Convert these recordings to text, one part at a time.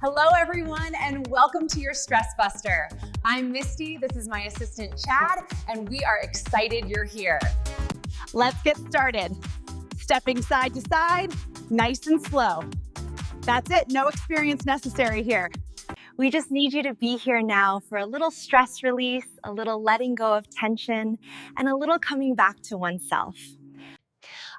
Hello, everyone, and welcome to your Stress Buster. I'm Misty, this is my assistant Chad, and we are excited you're here. Let's get started. Stepping side to side, nice and slow. That's it, no experience necessary here. We just need you to be here now for a little stress release, a little letting go of tension, and a little coming back to oneself.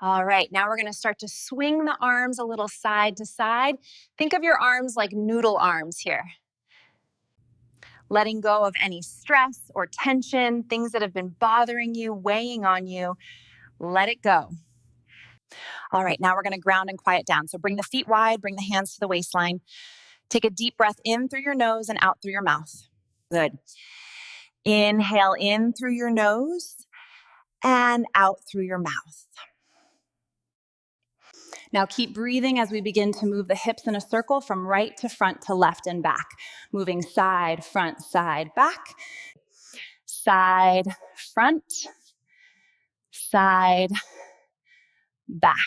All right, now we're gonna start to swing the arms a little side to side. Think of your arms like noodle arms here. Letting go of any stress or tension, things that have been bothering you, weighing on you, let it go. All right, now we're gonna ground and quiet down. So bring the feet wide, bring the hands to the waistline. Take a deep breath in through your nose and out through your mouth. Good. Inhale in through your nose and out through your mouth. Now keep breathing as we begin to move the hips in a circle from right to front to left and back. Moving side, front, side, back. Side, front, side, back.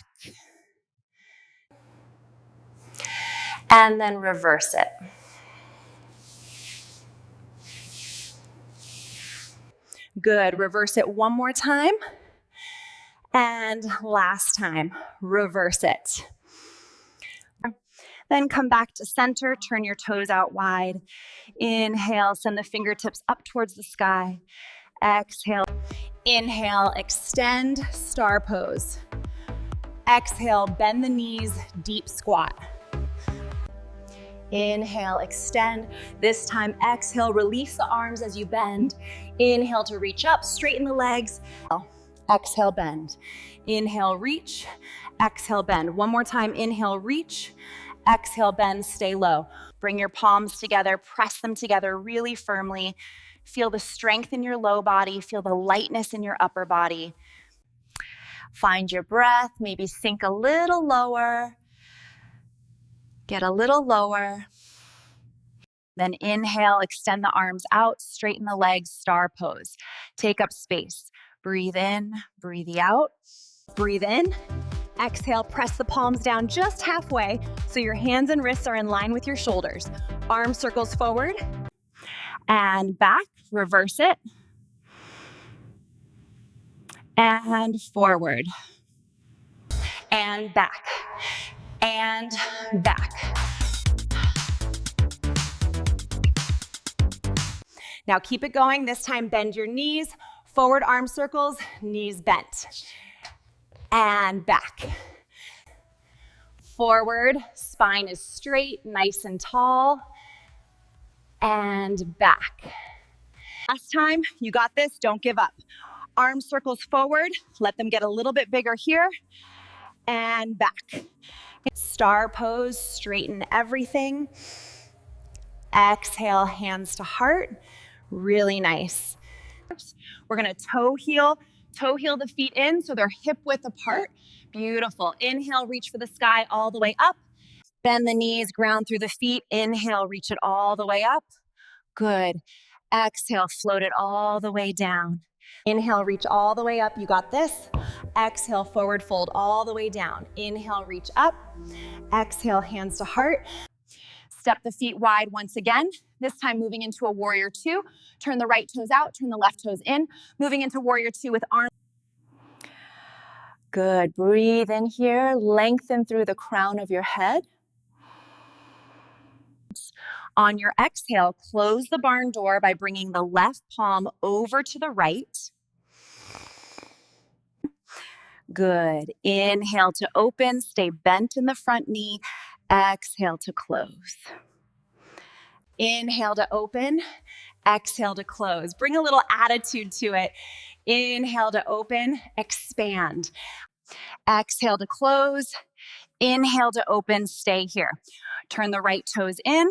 And then reverse it. Good, reverse it one more time. And last time, reverse it. Then come back to center, turn your toes out wide. Inhale, send the fingertips up towards the sky. Exhale, inhale, extend, star pose. Exhale, bend the knees, deep squat. Inhale, extend. This time, exhale, release the arms as you bend. Inhale to reach up, straighten the legs. Exhale, bend. Inhale, reach. Exhale, bend. One more time, inhale, reach. Exhale, bend, stay low. Bring your palms together, press them together really firmly. Feel the strength in your low body, feel the lightness in your upper body. Find your breath, maybe sink a little lower. Get a little lower. Then inhale, extend the arms out, straighten the legs, star pose. Take up space. Breathe in, breathe out. Breathe in. Exhale, press the palms down just halfway so your hands and wrists are in line with your shoulders. Arm circles forward and back. Reverse it. And forward. And back. And back. Now keep it going. This time bend your knees. Forward arm circles, knees bent. And back. Forward, spine is straight, nice and tall. And back. Last time, you got this, don't give up. Arm circles forward, let them get a little bit bigger here. And back. Star pose, straighten everything. Exhale, hands to heart. Really nice. We're gonna toe heel the feet in so they're hip width apart. Beautiful. Inhale, reach for the sky all the way up. Bend the knees, ground through the feet. Inhale, reach it all the way up. Good. Exhale, float it all the way down. Inhale, reach all the way up. You got this. Exhale, forward fold all the way down. Inhale, reach up. Exhale, hands to heart. Step the feet wide once again. This time moving into a warrior two. Turn the right toes out, turn the left toes in. Moving into warrior two with arms. Good, breathe in here. Lengthen through the crown of your head. On your exhale, close the barn door by bringing the left palm over to the right. Good, inhale to open, stay bent in the front knee. Exhale to close. Inhale to open, exhale to close. Bring a little attitude to it. Inhale to open, expand. Exhale to close. Inhale to open, stay here. Turn the right toes in.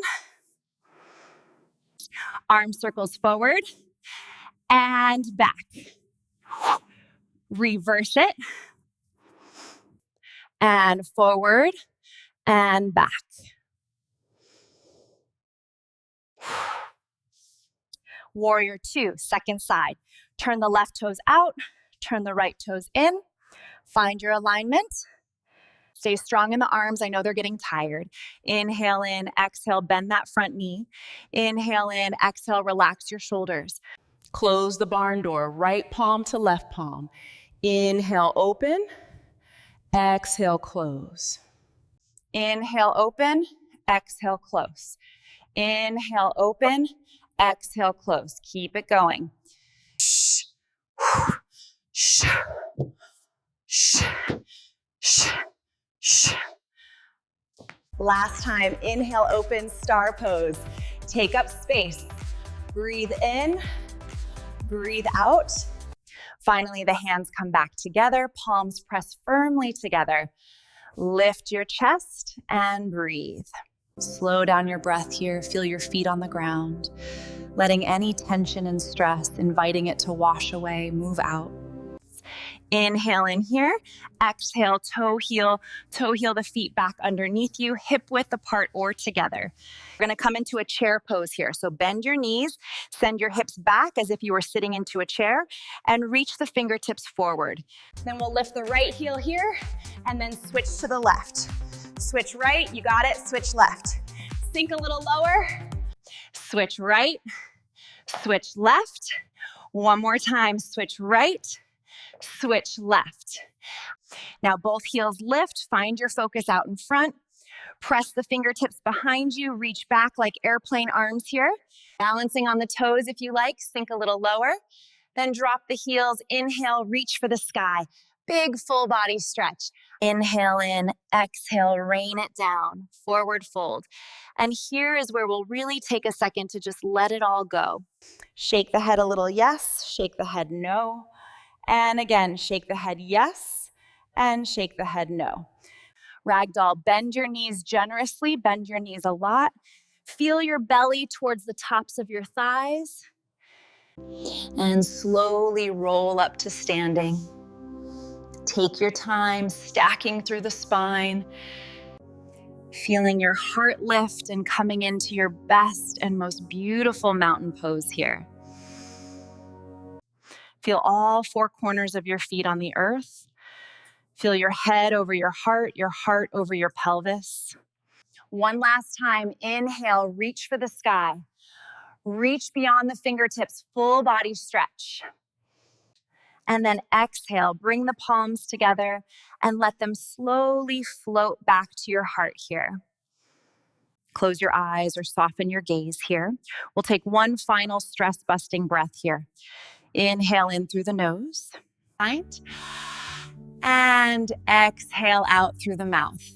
Arm circles forward and back. Reverse it. And forward and back. Warrior two, second side. Turn the left toes out, turn the right toes in. Find your alignment. Stay strong in the arms. I know they're getting tired. Inhale in, exhale, bend that front knee. Inhale in, exhale, relax your shoulders. Close the barn door, right palm to left palm. Inhale, open. Exhale, close. Inhale, open. Exhale, close. Inhale, open. Exhale, close. Keep it going. Shh, shh, shh, shh, shh. Last time, inhale, open, star pose. Take up space. Breathe in, breathe out. Finally, the hands come back together, palms press firmly together. Lift your chest and breathe. Slow down your breath here. Feel your feet on the ground, letting any tension and stress, inviting it to wash away, move out. Inhale in here, exhale, toe heel the feet back underneath you, hip width apart or together. We're gonna come into a chair pose here. So bend your knees, send your hips back as if you were sitting into a chair, and reach the fingertips forward. Then we'll lift the right heel here, and then switch to the left. Switch right, you got it, switch left. Sink a little lower, switch right, switch left. One more time, switch right, switch left. Now both heels lift, find your focus out in front. Press the fingertips behind you, reach back like airplane arms here. Balancing on the toes if you like, sink a little lower. Then drop the heels, inhale, reach for the sky. Big full body stretch. Inhale in, exhale, rain it down, forward fold. And here is where we'll really take a second to just let it all go. Shake the head a little yes, shake the head no. And again, shake the head yes, and shake the head no. Ragdoll, bend your knees generously, bend your knees a lot. Feel your belly towards the tops of your thighs. And slowly roll up to standing. Take your time, stacking through the spine. Feeling your heart lift and coming into your best and most beautiful mountain pose here. Feel all four corners of your feet on the earth. Feel your head over your heart over your pelvis. One last time, inhale, reach for the sky. Reach beyond the fingertips, full body stretch. And then exhale, bring the palms together and let them slowly float back to your heart here. Close your eyes or soften your gaze here. We'll take one final stress-busting breath here. Inhale in through the nose, right? And exhale out through the mouth.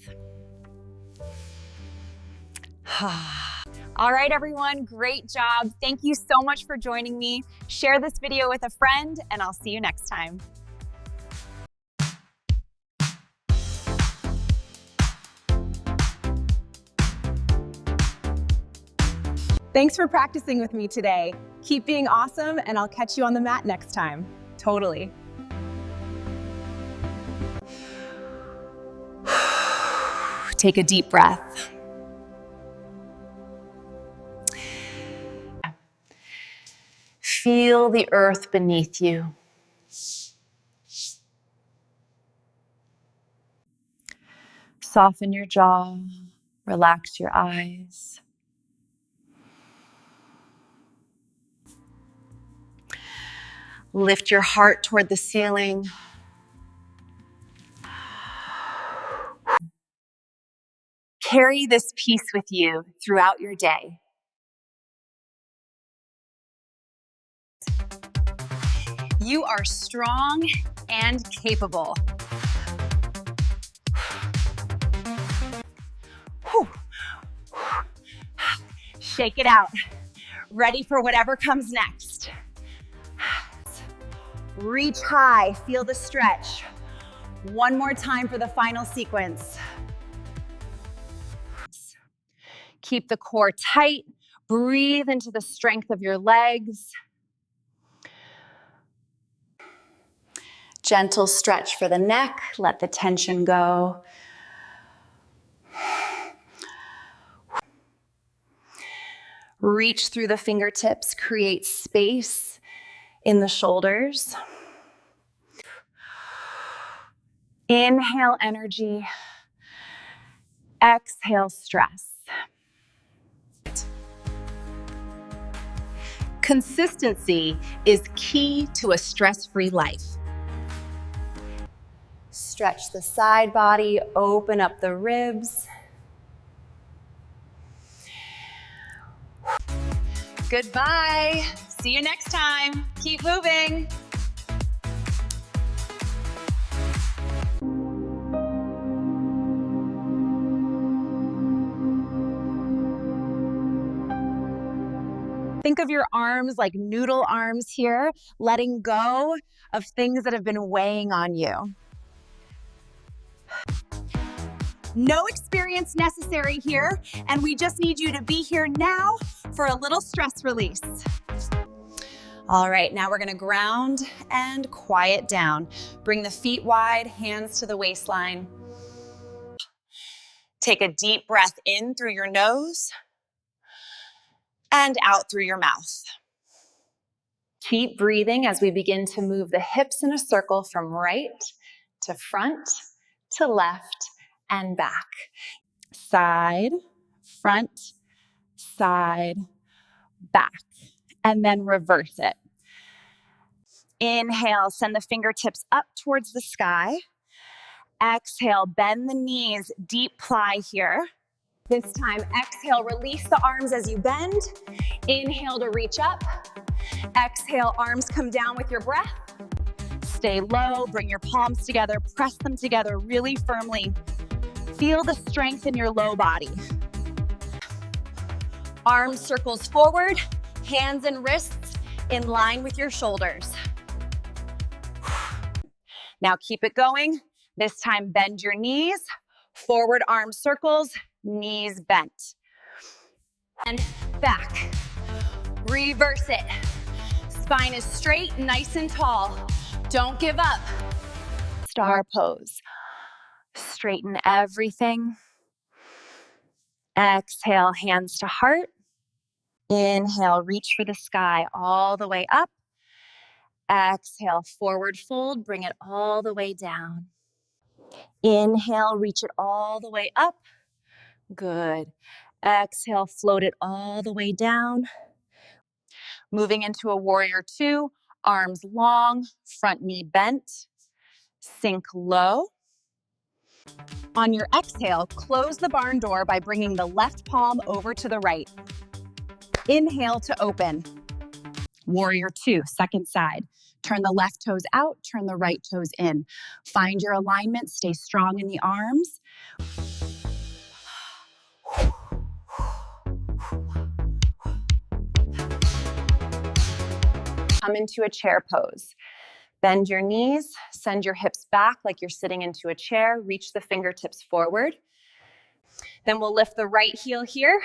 All right, everyone, great job. Thank you so much for joining me. Share this video with a friend, and I'll see you next time. Thanks for practicing with me today. Keep being awesome, and I'll catch you on the mat next time. Totally. Take a deep breath. Feel the earth beneath you. Soften your jaw, relax your eyes. Lift your heart toward the ceiling. Carry this peace with you throughout your day. You are strong and capable. Shake it out. Ready for whatever comes next. Reach high, feel the stretch. One more time for the final sequence. Keep the core tight. Breathe into the strength of your legs. Gentle stretch for the neck. Let the tension go. Reach through the fingertips. Create space in the shoulders. Inhale energy. Exhale, stress. Consistency is key to a stress-free life. Stretch the side body, open up the ribs. Goodbye. See you next time. Keep moving. Think of your arms like noodle arms here, letting go of things that have been weighing on you. No experience necessary here, and we just need you to be here now for a little stress release. All right, now we're gonna ground and quiet down. Bring the feet wide, hands to the waistline. Take a deep breath in through your nose and out through your mouth. Keep breathing as we begin to move the hips in a circle from right to front to left and back. Side, front, side, back, and then reverse it. Inhale, send the fingertips up towards the sky. Exhale, bend the knees, deep plie here. This time, exhale, release the arms as you bend. Inhale to reach up. Exhale, arms come down with your breath. Stay low, bring your palms together, press them together really firmly. Feel the strength in your low body. Arms circles forward, hands and wrists in line with your shoulders. Now keep it going. This time, bend your knees, forward arm circles, knees bent. And back. Reverse it. Spine is straight, nice and tall. Don't give up. Star pose. Straighten everything. Exhale, hands to heart. Inhale, reach for the sky all the way up. Exhale, forward fold, bring it all the way down. Inhale, reach it all the way up. Good. Exhale, float it all the way down. Moving into a warrior two, arms long, front knee bent. Sink low. On your exhale, close the barn door by bringing the left palm over to the right. Inhale to open. Warrior two, second side. Turn the left toes out, turn the right toes in. Find your alignment, stay strong in the arms. Come into a chair pose. Bend your knees, send your hips back like you're sitting into a chair, reach the fingertips forward. Then we'll lift the right heel here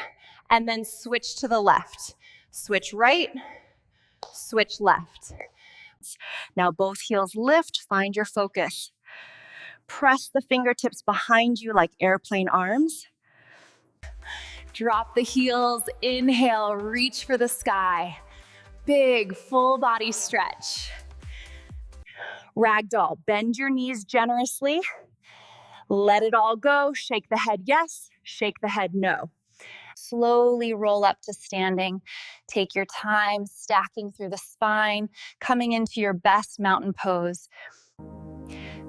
and then switch to the left. Switch right, switch left. Now both heels lift, find your focus. Press the fingertips behind you like airplane arms. Drop the heels, inhale, reach for the sky. Big full body stretch. Ragdoll, bend your knees generously. Let it all go. Shake the head yes, shake the head no. Slowly roll up to standing. Take your time, stacking through the spine, coming into your best mountain pose.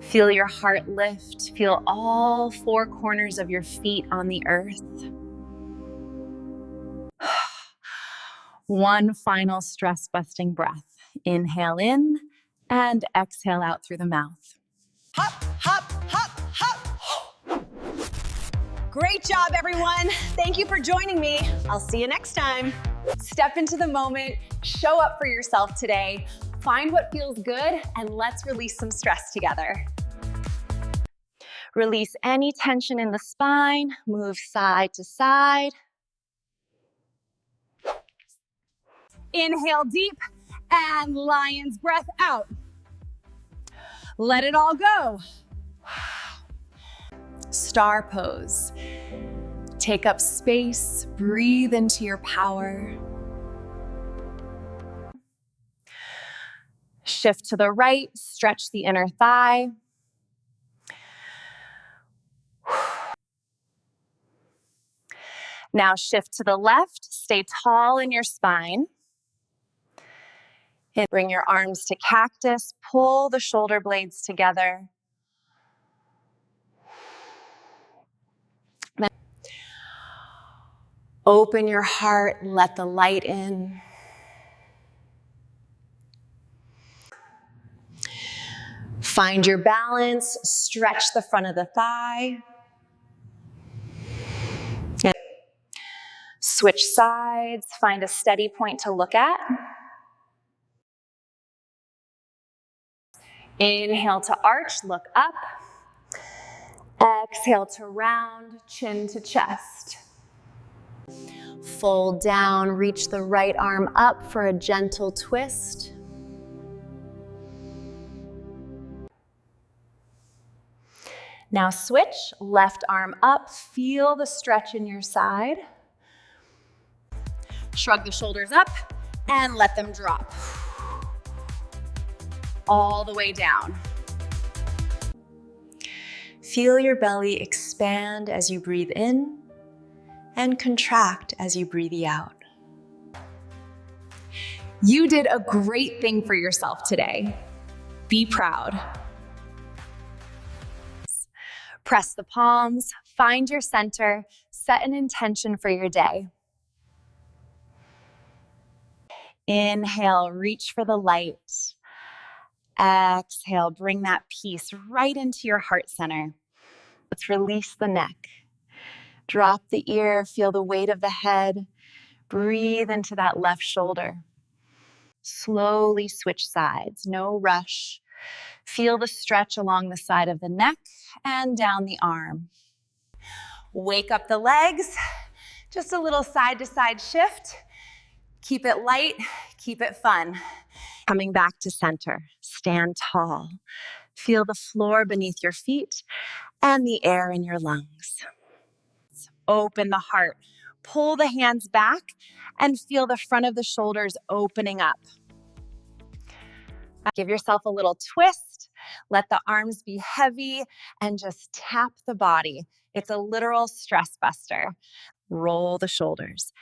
Feel your heart lift. Feel all four corners of your feet on the earth. One final stress-busting breath. Inhale in and exhale out through the mouth. Hop, hop, hop, hop. Great job, everyone. Thank you for joining me. I'll see you next time. Step into the moment, show up for yourself today, find what feels good, and let's release some stress together. Release any tension in the spine, move side to side. Inhale deep and lion's breath out. Let it all go. Star pose. Take up space, breathe into your power. Shift to the right, stretch the inner thigh. Now shift to the left, stay tall in your spine. And bring your arms to cactus, pull the shoulder blades together. Then open your heart, let the light in. Find your balance, stretch the front of the thigh. And switch sides, find a steady point to look at. Inhale to arch, look up. Exhale to round, chin to chest. Fold down, reach the right arm up for a gentle twist. Now switch, left arm up, feel the stretch in your side. Shrug the shoulders up and let them drop. All the way down. Feel your belly expand as you breathe in and contract as you breathe out. You did a great thing for yourself today. Be proud. Press the palms, find your center, set an intention for your day. Inhale, reach for the light. Exhale, bring that peace right into your heart center. Let's release the neck. Drop the ear, feel the weight of the head. Breathe into that left shoulder. Slowly switch sides, no rush. Feel the stretch along the side of the neck and down the arm. Wake up the legs, just a little side to side shift. Keep it light, keep it fun. Coming back to center, stand tall. Feel the floor beneath your feet and the air in your lungs. Open the heart, pull the hands back and feel the front of the shoulders opening up. Give yourself a little twist. Let the arms be heavy and just tap the body. It's a literal stress buster. Roll the shoulders.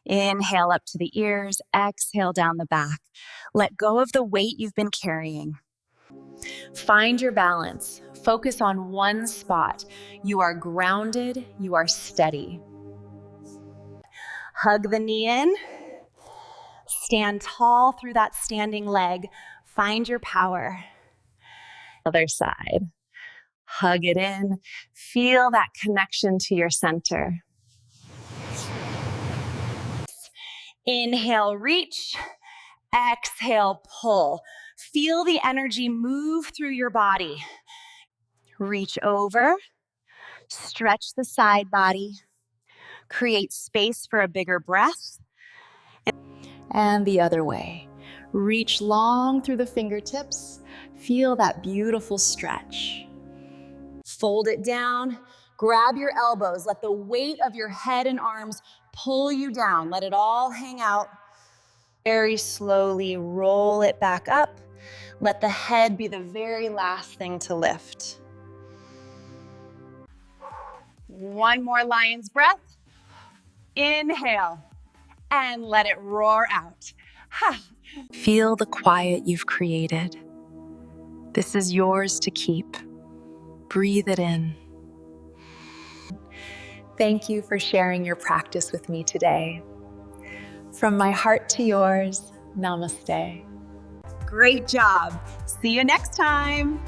Inhale up to the ears, exhale down the back. Let go of the weight you've been carrying. Find your balance. Focus on one spot. You are grounded, you are steady. Hug the knee in. Stand tall through that standing leg. Find your power. Other side. Hug it in. Feel that connection to your center. Inhale, reach. Exhale, pull. Feel the energy move through your body. Reach over. Stretch the side body. Create space for a bigger breath. And the other way. Reach long through the fingertips. Feel that beautiful stretch. Fold it down. Grab your elbows. Let the weight of your head and arms pull you down. Let it all hang out. Very slowly roll it back up. Let the head be the very last thing to lift. One more lion's breath. Inhale and let it roar out. Feel the quiet you've created. This is yours to keep. Breathe it in. Thank you for sharing your practice with me today. From my heart to yours, namaste. Great job. See you next time.